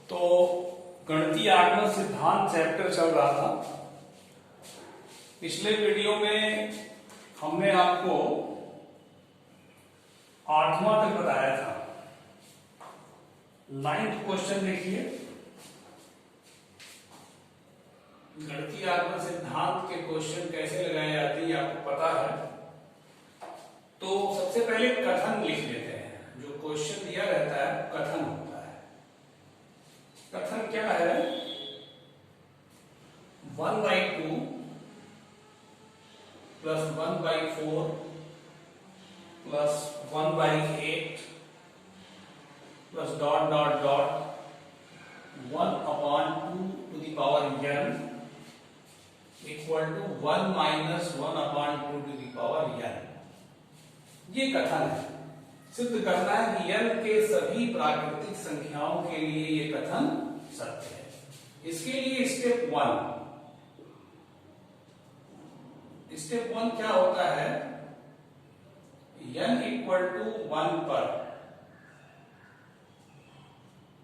तो गणितीय आगमन सिद्धांत चैप्टर चल रहा था। पिछले वीडियो में हमने आपको 8वां तक बताया था। 9th क्वेश्चन देखिए, गणितीय आगमन सिद्धांत के क्वेश्चन कैसे लगाए जाते हैं आपको पता है। तो सबसे पहले कथन लिख लेते हैं। जो क्वेश्चन दिया रहता है कथन होता है। कथन क्या है? 1/2 plus 1/4 plus 1/8 plus dot dot dot 1/2 to the power n equal to 1 minus 1/2 to the power n। ये कथन है। सिद्ध करना है कि n के सभी प्राकृतिक संख्याओं के लिए ये कथन सत्य है। इसके लिए स्टेप 1 क्या होता है? n इक्वल टू 1 पर,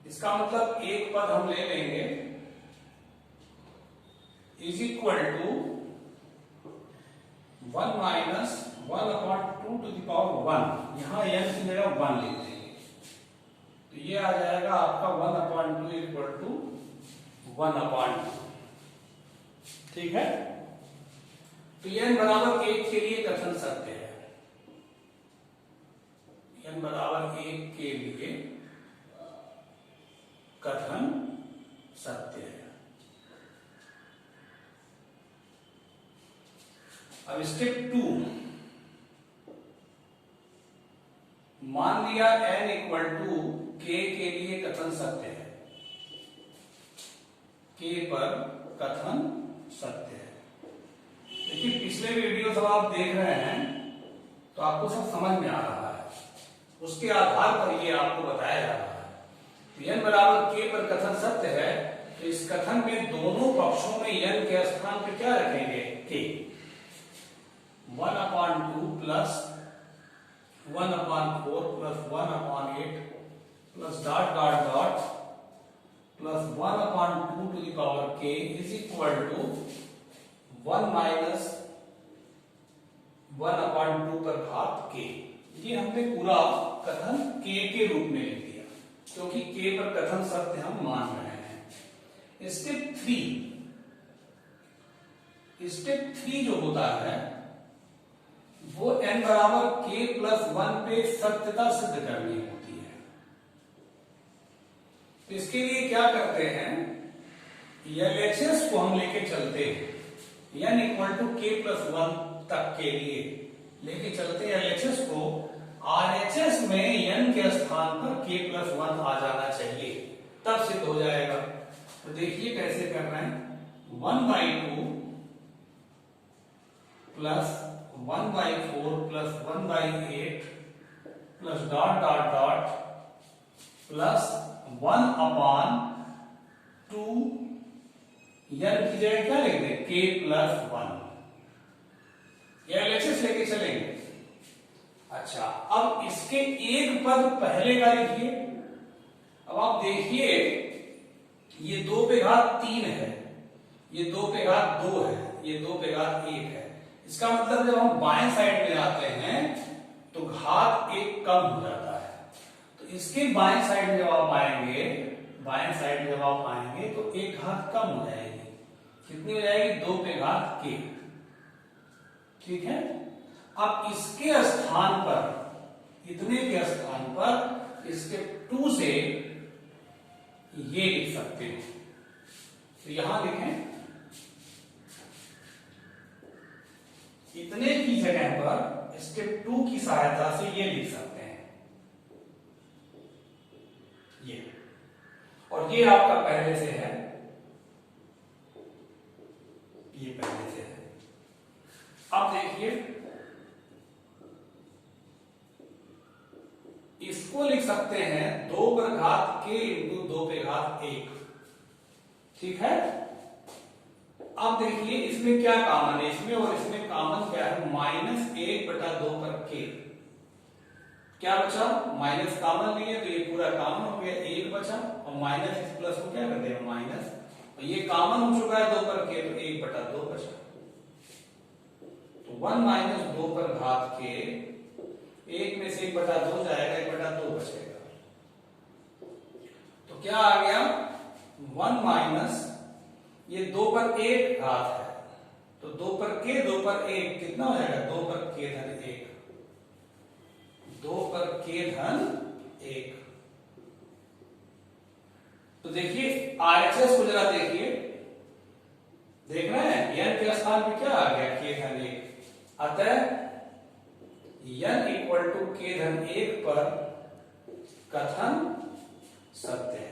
इसका मतलब एक पद हम ले लेंगे, is equal to 1 minus 1/2 to the power 1। यहां n की जगह 1 लिख देंगे तो ये आ जाएगा आपका 1/2 इक्वल टू 1/2। ठीक है, तो n बराबर 1 के लिए कथन सत्य है। n बराबर 1 के लिए कथन सत्य है। अब स्टेप 2, मान लिया n इक्वल टू k के लिए कथन सत्य है। k पर कथन सत्य है। देखिए पिछले वीडियो सब आप देख रहे हैं तो आपको सब समझ में आ रहा है। उसके आधार पर ये आपको बताया जा रहा है। तो n बराबर k पर कथन सत्य है, तो इस कथन में दोनों पक्षों में n के स्थान पर क्या रखेंगे? k। 1/2 plus 1/4 plus 1/8 plus dot dot dot plus 1/2 to the power k is equal to 1 minus 1/2 पर घात k। ये हमने पूरा कथन k के रूप में लिख दिया क्योंकि k पर कथन सत्य हम मान रहे हैं। स्टेप 3 जो होता है वो n बराबर k प्लस 1 पे सत्यता सिद्ध करनी होती है। तो इसके लिए क्या करते हैं? LHS को हम लेके चलते हैं। n equal to k plus 1 तक के लिए लेके चलते हैं LHS को। RHS में n के स्थान पर k प्लस 1 आ जाना चाहिए, तब सिद्ध हो जाएगा। तो देखिए कैसे कर रहे हैं। 1/2 plus 1/4 plus 1/8 plus dot dot dot plus 1/2 n की जगह क्या लिख दें? k plus 1। यह LHS लेके चलेंगे। अच्छा, अब इसके एक पद पहले का लिखिए। अब आप देखिए ये 2 पे घात 3 है, ये 2 पे घात 2 है, ये 2 पे घात 1 है। इसका मतलब जब हम बाएं साइड में आते हैं तो घात 1 कम हो जाता है। तो इसके बाएं साइड जब आप आएंगे, तो 1 घात कम हो जाएगी। कितनी हो जाएगी? 2 पे घात k। ठीक है, अब इसके स्थान पर, इतने के स्थान पर इसके 2 से ये लिख सकते हैं। तो यहां लिखें, इतने की जगह पर स्टेप 2 की सहायता से ये लिख सकते हैं, ये। और ये आपका पहले से है, ये पहले से है। अब देखिए इसको लिख सकते हैं 2 पर घात k इंटू 2 पे घात 1। ठीक है, अब देखिए इसमें क्या कॉमन है? इसमें और इसमें कॉमन क्या है? -1/2 पर k। क्या बचा, माइनस कॉमन नहीं है तो ये पूरा कॉमन हो गया, एक बचा और माइनस इस प्लस को क्या कर देगा माइनस, और ये कॉमन हो चुका है 2 पर के तो 1/2 बचा, तो 1 - 2 पर घात के 1 में से 1/2 जाएगा, 1/2 बचेगा। तो क्या आ गया 1 माइनस ये 2 पर 1 घात है तो 2 पर के 2 पर 1 कितना हो जाएगा 2 पर के धन 1, 2 पर के धन 1। तो देखिए आरएचएस को जरा देखिए, देख रहे हैं n के स्थान पे क्या आ गया के धन 1, अतः n इक्वल टू के धन 1 पर कथन सत्य है।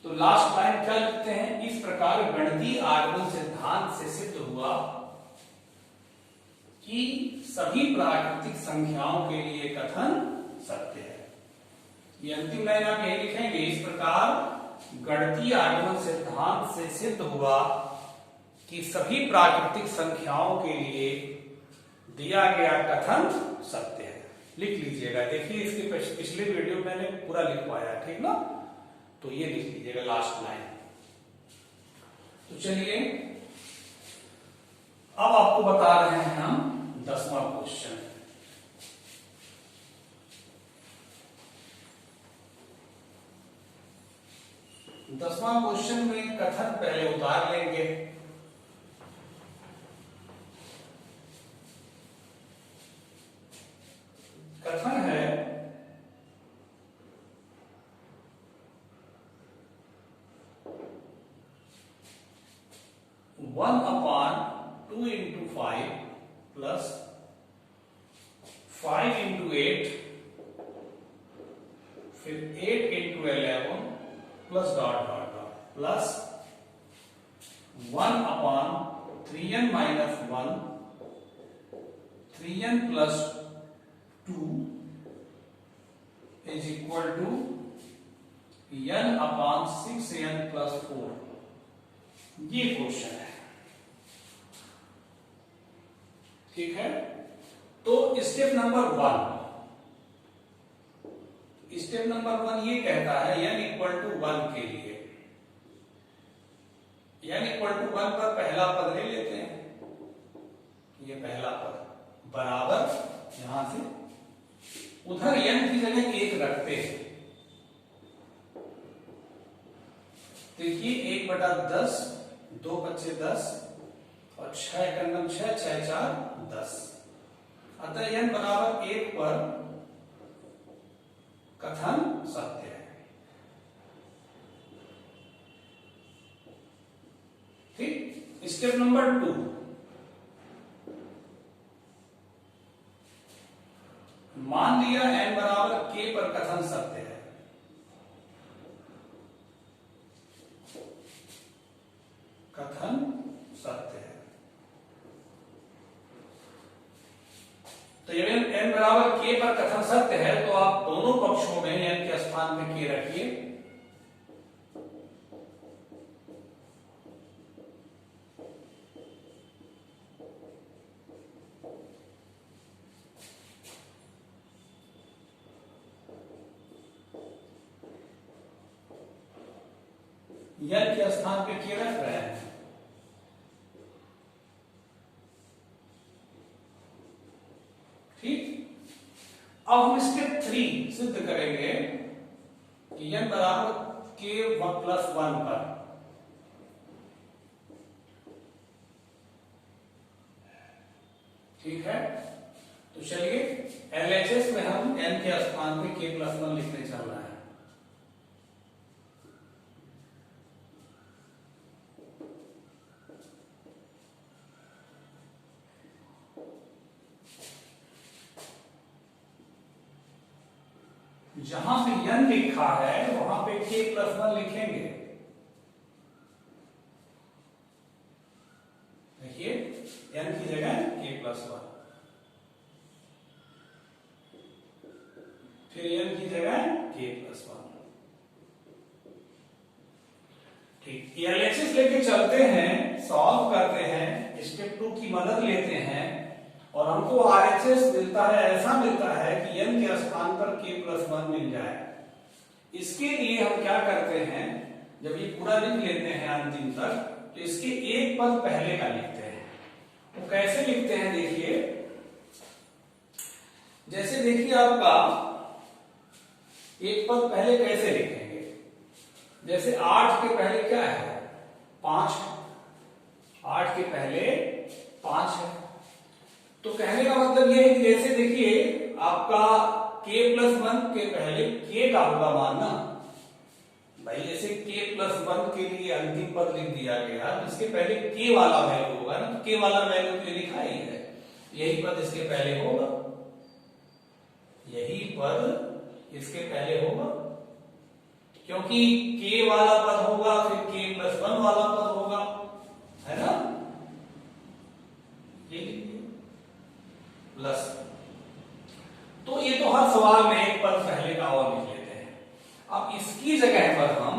तो लास्ट लाइन क्या लिखते हैं, इस प्रकार गणितीय आगमन सिद्धांत से सिद्ध हुआ कि सभी प्राकृतिक संख्याओं के लिए कथन सत्य है। ये अंतिम लाइन आप यही लिखेंगे, इस प्रकार गणितीय आगमन सिद्धांत से सिद्ध हुआ कि सभी प्राकृतिक संख्याओं के लिए दिया गया कथन सत्य है। लिख लीजिएगा, देखिए इसके पिछले वीडियो में मैंने पूरा लिखवाया, ठीक ना, तो ये लिख लीजिएगा लास्ट लाइन। तो चलिए अब आपको बता रहे हैं हम 10वां क्वेश्चन। दसवां क्वेश्चन में कथन पहले उतार लेंगे। कथन है 1/2 into 5 plus 5 into 8 फिर 8 into 11 plus dot dot dot plus 1/3n minus 1 3n plus 2 is equal to n/6n plus 4। ये क्वेश्चन है, ठीक है। तो स्टेप नंबर 1 ये कहता है n इक्वल टू 1 के लिए, n इक्वल टू 1 पर पहला पद ले लेते हैं, ये पहला पद बराबर यहां से उधर n की जगह 1 रखते हैं। देखिए 1/10, 2 × 10 और 6 × 6 6 × 4 10, अतः n बराबर 1 पर कथन सत्य है। ठीक। स्टेप नंबर 2, मान लिया n बराबर k पर कथन सत्य है। कथन सत्य है तो यदि n बराबर k पर कथन सत्य है तो आप दोनों पक्षों में n के स्थान में k रखिए। n के स्थान पे k रख रहे हैं। अब हम स्टेप 3 सिद्ध करेंगे कि n बराबर k + 1 पर, ठीक है। तो चलिए LHS में हम n के स्थान पे k + 1 लिखने चल रहे हैं। जहां पे n लिखा है वहां पे k + 1 लिखेंगे। देखिए n की जगह k + 1, फिर n की जगह k + 1। ठीक, LHS लेके चलते हैं, सॉल्व करते हैं, स्टेप 2 की मदद लेते हैं और हमको आरएचएस मिलता है, ऐसा मिलता है कि n के स्थान पर k+1 मिल जाए। इसके लिए हम क्या करते हैं, जब ये पूरा लिख लेते हैं अंतिम तक, तो इसके एक पद पहले का लिखते हैं। वो कैसे लिखते हैं देखिए, जैसे देखिए आपका एक पद पहले कैसे लिखेंगे, जैसे 8 के पहले क्या है, 5। 8 के पहले 5 है। तो कहने का मतलब ये है कि जैसे देखिए आपका k+1 के पहले k का होगा मान ना भाई, जैसे k+1 के लिए अंतिम पद लिख दिया गया तो इसके पहले k वाला वैल्यू होगा ना, तो k वाला वैल्यू तो लिखा ही है, यही पद इसके पहले होगा, यही पद इसके पहले होगा, क्योंकि k वाला पद होगा फिर k+1 वाला पद होगा, है ना, ये प्लस। तो ये तो हर सवाल में एक पद पहले का और लिख लेते हैं। अब इसकी जगह पर हम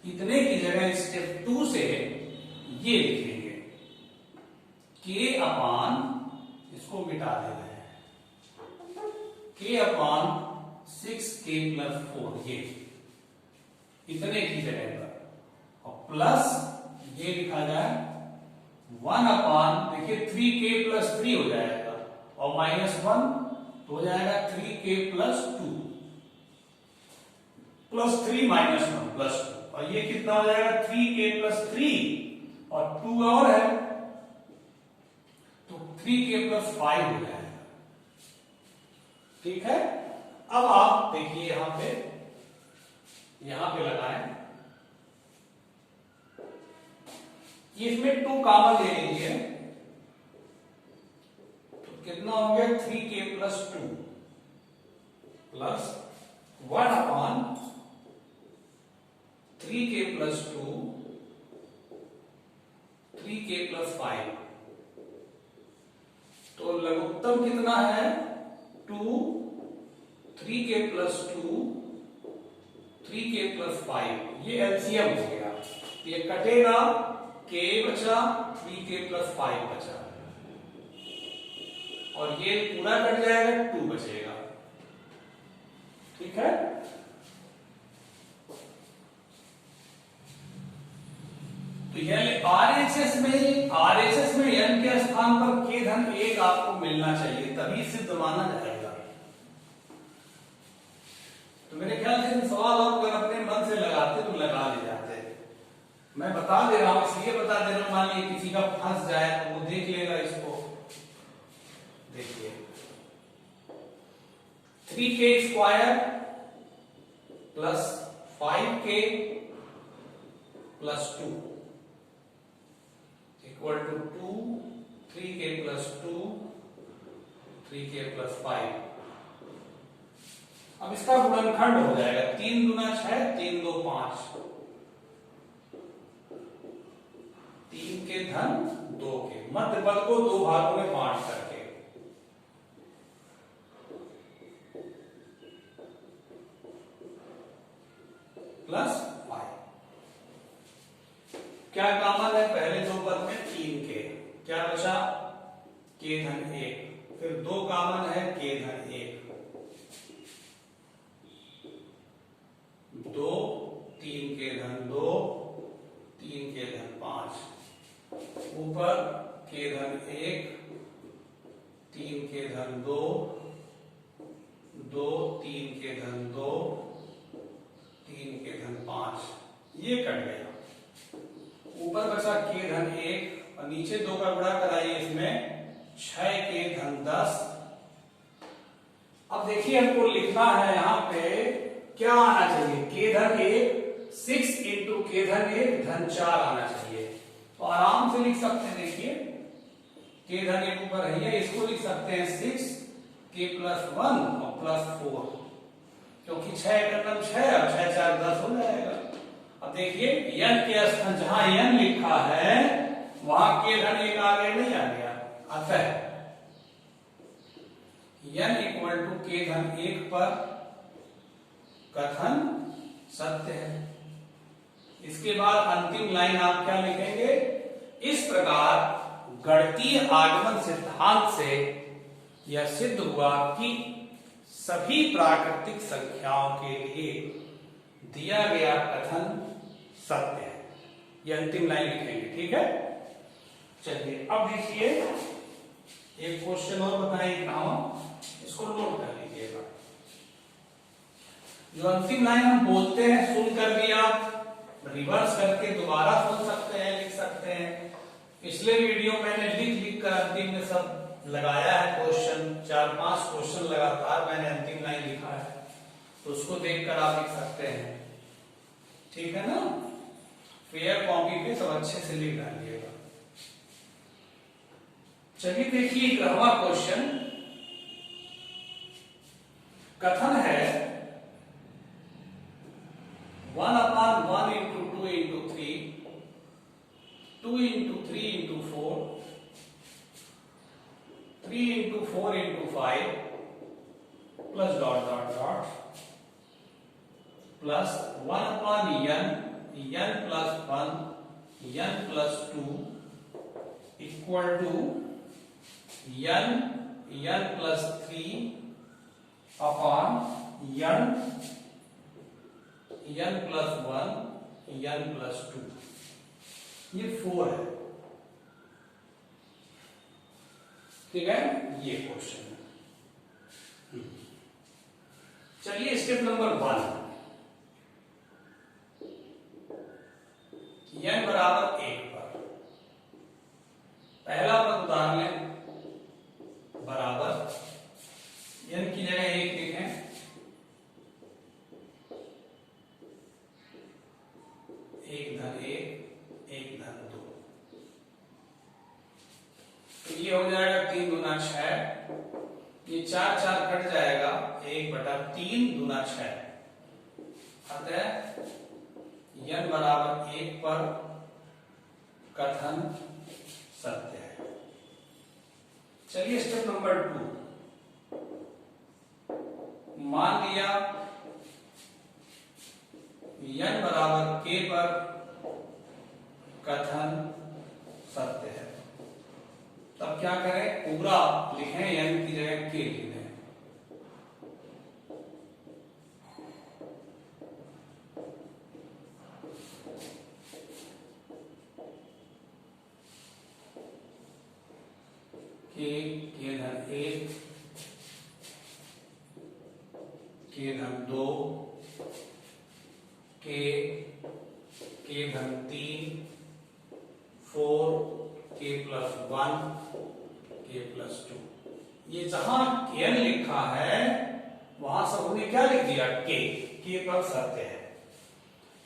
इतने की जगह स्टेप 2 से ये लिखेंगे k/, इसको मिटा देना है, k/6k+4, ये इतने की जगह पर, और प्लस ये लिखा जाए 1/, देखिए 3k+3 हो जाएगा, और -1 तो हो जाएगा 3k+2, +3 -1 +2, और ये कितना हो जाएगा 3k+3 और 2 और है तो 3k+5 हो जाएगा। ठीक है, अब आप देखिए यहां पे लगाएं, इसमें 2 कॉमन ले लीजिए, तो कितना हो गया 3k+2 प्लस 1/, 3k+2 3k+5, तो लघुत्तम कितना है 2, 3k+2 3k+5, ये एलसीएम हो गया, ये कटेगा, k बचा, 3k+5 बचा, और ये पूरा कट जाएगा, 2 बचेगा। ठीक है, तो यह आरएचएस में n के स्थान पर k-1 आपको मिलना चाहिए, तभी सिद्ध माना जाएगा। तो मेरे ख्याल से सवाल आप अगर अपने मन से लगाते तो लगा ले जाते। मैं बता दे रहा हूं, इसलिए बता दे रहा हूं, मान लीजिए किसी का फंस जाए तो वो देख लेगा इसको। देखिए 3k² plus 5k plus 2 equal to 2, 3k+2 3k+5। अब इसका गुणनखंड हो जाएगा, 3 दूना 6, 3 2 5, 3 के धन 2 के, मध्य पद को 2 भागों में बांट करके, प्लस 5। क्या कॉमन है पहले 2 पद में, 3k, क्या बचा k-1, फिर 2 कॉमन है k-1, 2, 3 k-2, 3 k-5, ऊपर k-1, 3 k-2, 2 3 k-2, 3 k-5, ये कट गया, ऊपर बचा k-1 और नीचे 2 का गुणा कराइए, इसमें 6 k-10। अब देखिए हमको लिखना है यहां पे क्या आना चाहिए, k-1 6 × k-1 धन 4 आना चाहिए, तो आराम से लिख सकते हैं। देखिए k-1 ऊपर है, इसको लिख सकते हैं 6k+1 और +4, क्योंकि 6 का 6 और 6 4 10 हो जाएगा। अब देखिए n के स्थान जहां n लिखा है वहां k-1 आगे नहीं आ गया, अतः n = k-1 पर कथन सत्य है। इसके बाद अंतिम लाइन आप क्या लिखेंगे, इस प्रकार गणितीय आगमन सिद्धांत से यह सिद्ध हुआ कि सभी प्राकृतिक संख्याओं के लिए दिया गया कथन सत्य है। यह अंतिम लाइन लिखेंगे, ठीक है। चलिए अब देखिए एक क्वेश्चन और बताएंगे कहाँ, इसको नोट कर लीजिएगा। जो अंतिम लाइन हम बोलते हैं सुन कर भी आप रिवर्स करके दोबारा सुन सकते हैं, लिख सकते हैं। पिछले वीडियो मैंने लिख कर अंतिम में सब लगाया है क्वेश्चन, 4-5 क्वेश्चन लगातार मैंने अंतिम लाइन लिखा है, तो उसको देखकर आप लिख सकते हैं, ठीक है ना। फेयर कॉपी पे सब अच्छे से लिख डालिएगा। चलिए देखिए 11वां क्वेश्चन, कथन है 1/1 into 2 into 3, 2 into 3 into 4, 3 into 4 into 5 plus dot dot dot plus 1/n, n plus 1, n plus 2 equal to n plus 3 upon n plus 1, n plus 2, ये 4 है, ठीक है। ये क्वेश्चन है। चलिए स्टेप नंबर 1, n बराबर 1 पर पहला पद उतार लें, बराबर n की जगह 1 लिखें, एक धन 1, एक धन 2, तो ये हो जाएगा 3 दूना 6, ये 4 4 कट जाएगा, 1/3 दूना 6, अतः n बराबर 1 पर कथन सत्य है। चलिए स्टेप नंबर 2, मान लिया n बराबर k पर कथन सत्य है, तब क्या करें, पूरा लिखें, n की जगह k लिख दें। के धन 1, के धन 2, के धन 3, 4, के प्लस 1, के प्लस 2। ये जहां n लिखा है वहां सब हमने क्या लिख दिया, के पर सत्य है।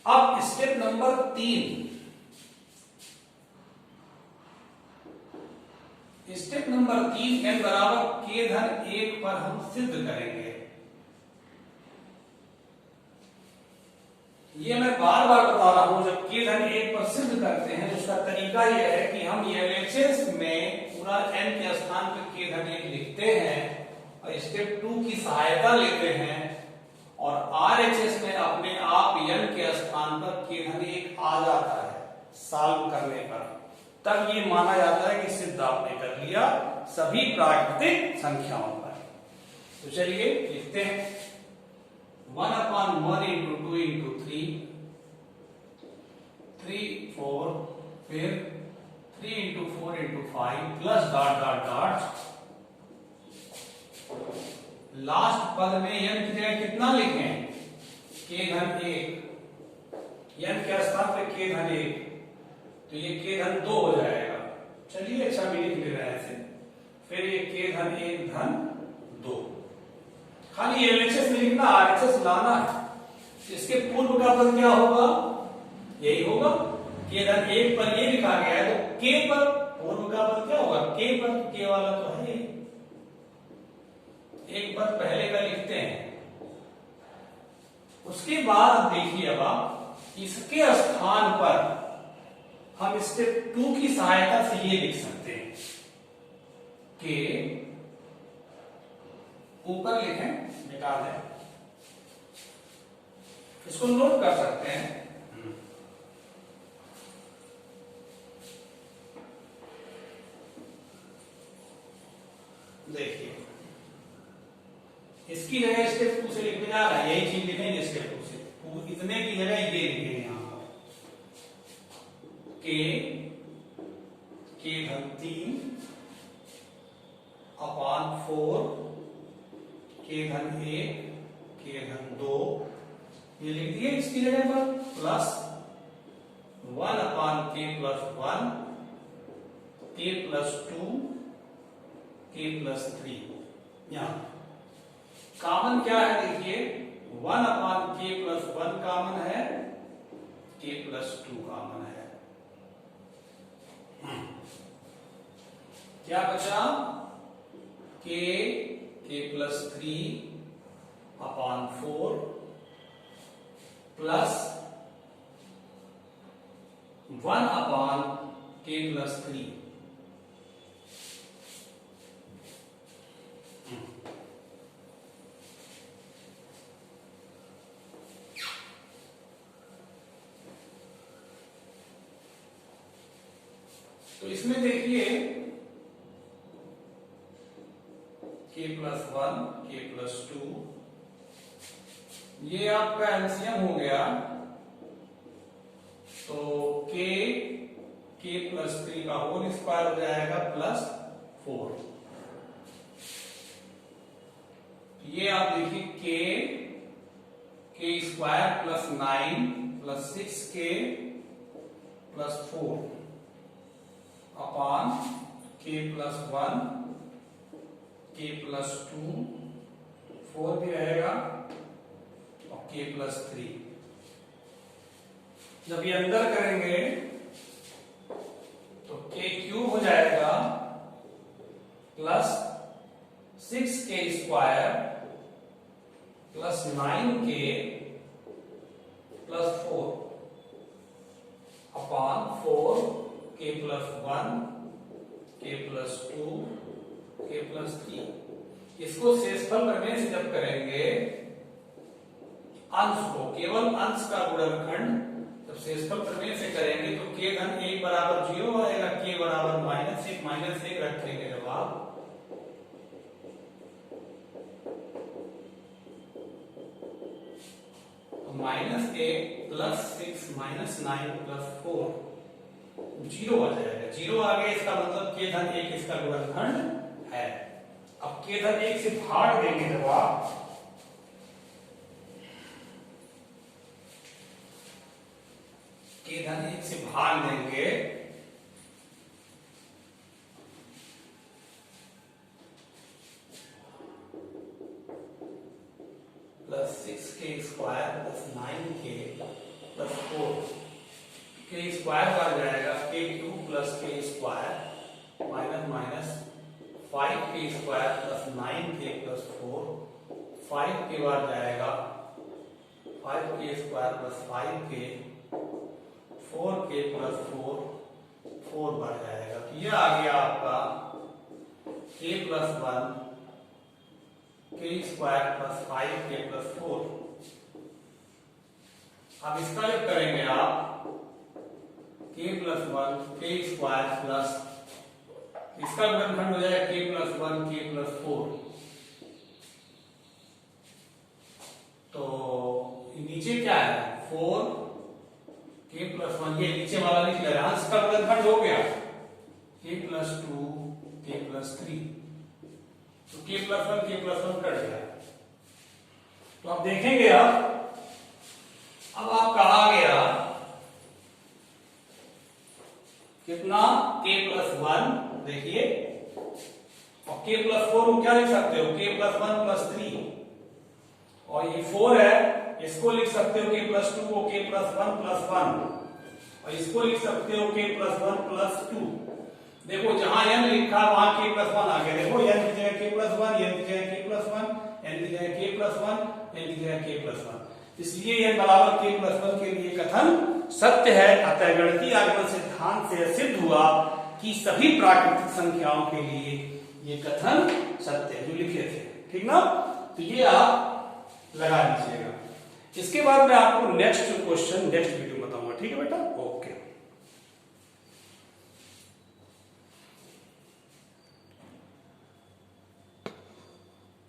अब step number 3, step number 3 n बराबर k धन 1 पर हम सिद्ध करेंगे। ये मैं बार बार बता रहा हूं, जब k धन 1 पर सिद्ध करते हैं तो उसका तरीका यह है कि हम LHS में पूरा n के स्थान पर k धन 1 लिखते हैं और स्टेप 2 की सहायता लेते हैं, और RHS में अपने आप n के स्थान पर k धन 1 आ जाता है सॉल्व करने पर, तब ये माना जाता है कि सिद्ध आपने कर लिया सभी प्राकृतिक संख्याओं पर। तो चलिए लिखते हैं 1/1 into 2 into 3, 3 4, फिर 3 into 4 into 5 plus dot dot dot, last पद में n की जगह कितना लिखें, k धन 1, n के स्थान पे k धन 1, तो ये k धन 2 हो जाएगा। चलिए अच्छा भी लिख ले रहे हैं ऐसे, फिर ये k धन 1 धन 2, खाली LHS में लिखना, RHS लाना है। इसके पूर्व का पद क्या होगा, यही होगा, k धन 1 पर ये लिखा गया है, तो k पर पूर्व का पद क्या होगा, k पर, k वाला तो है, एक पद पहले का लिखते हैं। उसके बाद देखिए अब आप इसके स्थान पर हम स्टेप 2 की सहायता से ये लिख सकते हैं कि ऊपर लिखें, मिटा दें, इसको नोट कर सकते हैं। इसकी जगह स्टेप 2 से लिखने जा रहा है, यही चीज लिखेंगे स्टेप 2 से, इतने की जगह ये लिखेंगे यहाँ पर के घन 3 अपान 4 के घन 1 के घन 2 ये लिख दिए इसकी जगह पर, प्लस 1 अपान के प्लस 1 के प्लस 2 के प्लस 3। यहां कॉमन क्या है देखिए, 1 अपान के प्लस 1 कॉमन है, के प्लस 2 कॉमन है। क्या बचा, के प्लस 3 अपान 4 प्लस 1 अपान के प्लस 3। तो इसमें देखिए के प्लस 1 के प्लस 2 ये आपका एलसीएम हो गया, तो के प्लस 3 का होल स्क्वायर हो जाएगा प्लस 4। ये आप देखिए के स्क्वायर प्लस 9 प्लस 6 प्लस 4 अपान के प्लस 1 के प्लस 2 4 भी रहेगा और के प्लस 3। जब ये अंदर करेंगे तो के क्यूब हो जाएगा प्लस 6 के स्क्वायर प्लस 9 प्लस 4 अपान 4 के प्लस 1 के प्लस 2 के प्लस 3। इसको शेषफल प्रमेय से जब करेंगे अंश को, केवल अंश का गुणनखंड जब शेषफल प्रमेय से करेंगे तो के घन 1 बराबर 0 आएगा, के बराबर -1 रखेंगे जवाब। -1 प्लस 6 -9 प्लस 4 0 आ जाएगा। 0 आ गया, इसका मतलब के धन 1 इसका गुणनखंड है। अब के धन 1 से भाग देंगे जब आप, के धन 1 से भाग देंगे प्लस 6 के स्क्वायर प्लस 9 के प्लस 4 के स्क्वायर आ जाएगा के क्यूब प्लस के स्क्वायर माइनस 5 के स्क्वायर प्लस 9 के प्लस 4 5 के बाद जाएगा 5 के स्क्वायर प्लस 5 के 4 के प्लस 4 बढ़ जाएगा। तो ये आ गया आपका के प्लस 1 के स्क्वायर प्लस 5 के प्लस 4। अब इसका जब करेंगे आप के प्लस 1 के स्क्वायर प्लस, इसका गुणनखंड हो जाएगा के प्लस 1 के प्लस 4। तो नीचे क्या है 4 के प्लस 1, ये नीचे वाला लिख ले रहा है, इसका गुणनखंड हो गया के प्लस 2 के प्लस 3। तो के प्लस 1 कट गया। तो आप देखेंगे अब आपका आ गया कितना के प्लस 1, देखिए, और के प्लस 4 को क्या लिख सकते हो के प्लस 1 प्लस 3, और ये 4 है इसको लिख सकते हो के प्लस 2 को के प्लस 1 प्लस 1, और इसको लिख सकते हो के प्लस 1 प्लस 2। देखो जहां n लिखा वहां के प्लस 1 आ गया। देखो n की जगह के प्लस 1, n की जगह के प्लस 1, n की जगह के प्लस 1, n की जगह के प्लस 1, इसलिए n बराबर के प्लस 1 के लिए कथन सत्य है। अतः गणितीय आगमन सिद्धांत से सिद्ध हुआ कि सभी प्राकृतिक संख्याओं के लिए ये कथन सत्य है जो लिखे थे, ठीक ना। तो ये आप लगा लीजिएगा। इसके बाद मैं आपको नेक्स्ट क्वेश्चन नेक्स्ट वीडियो बताऊंगा, ठीक है बेटा, ओके।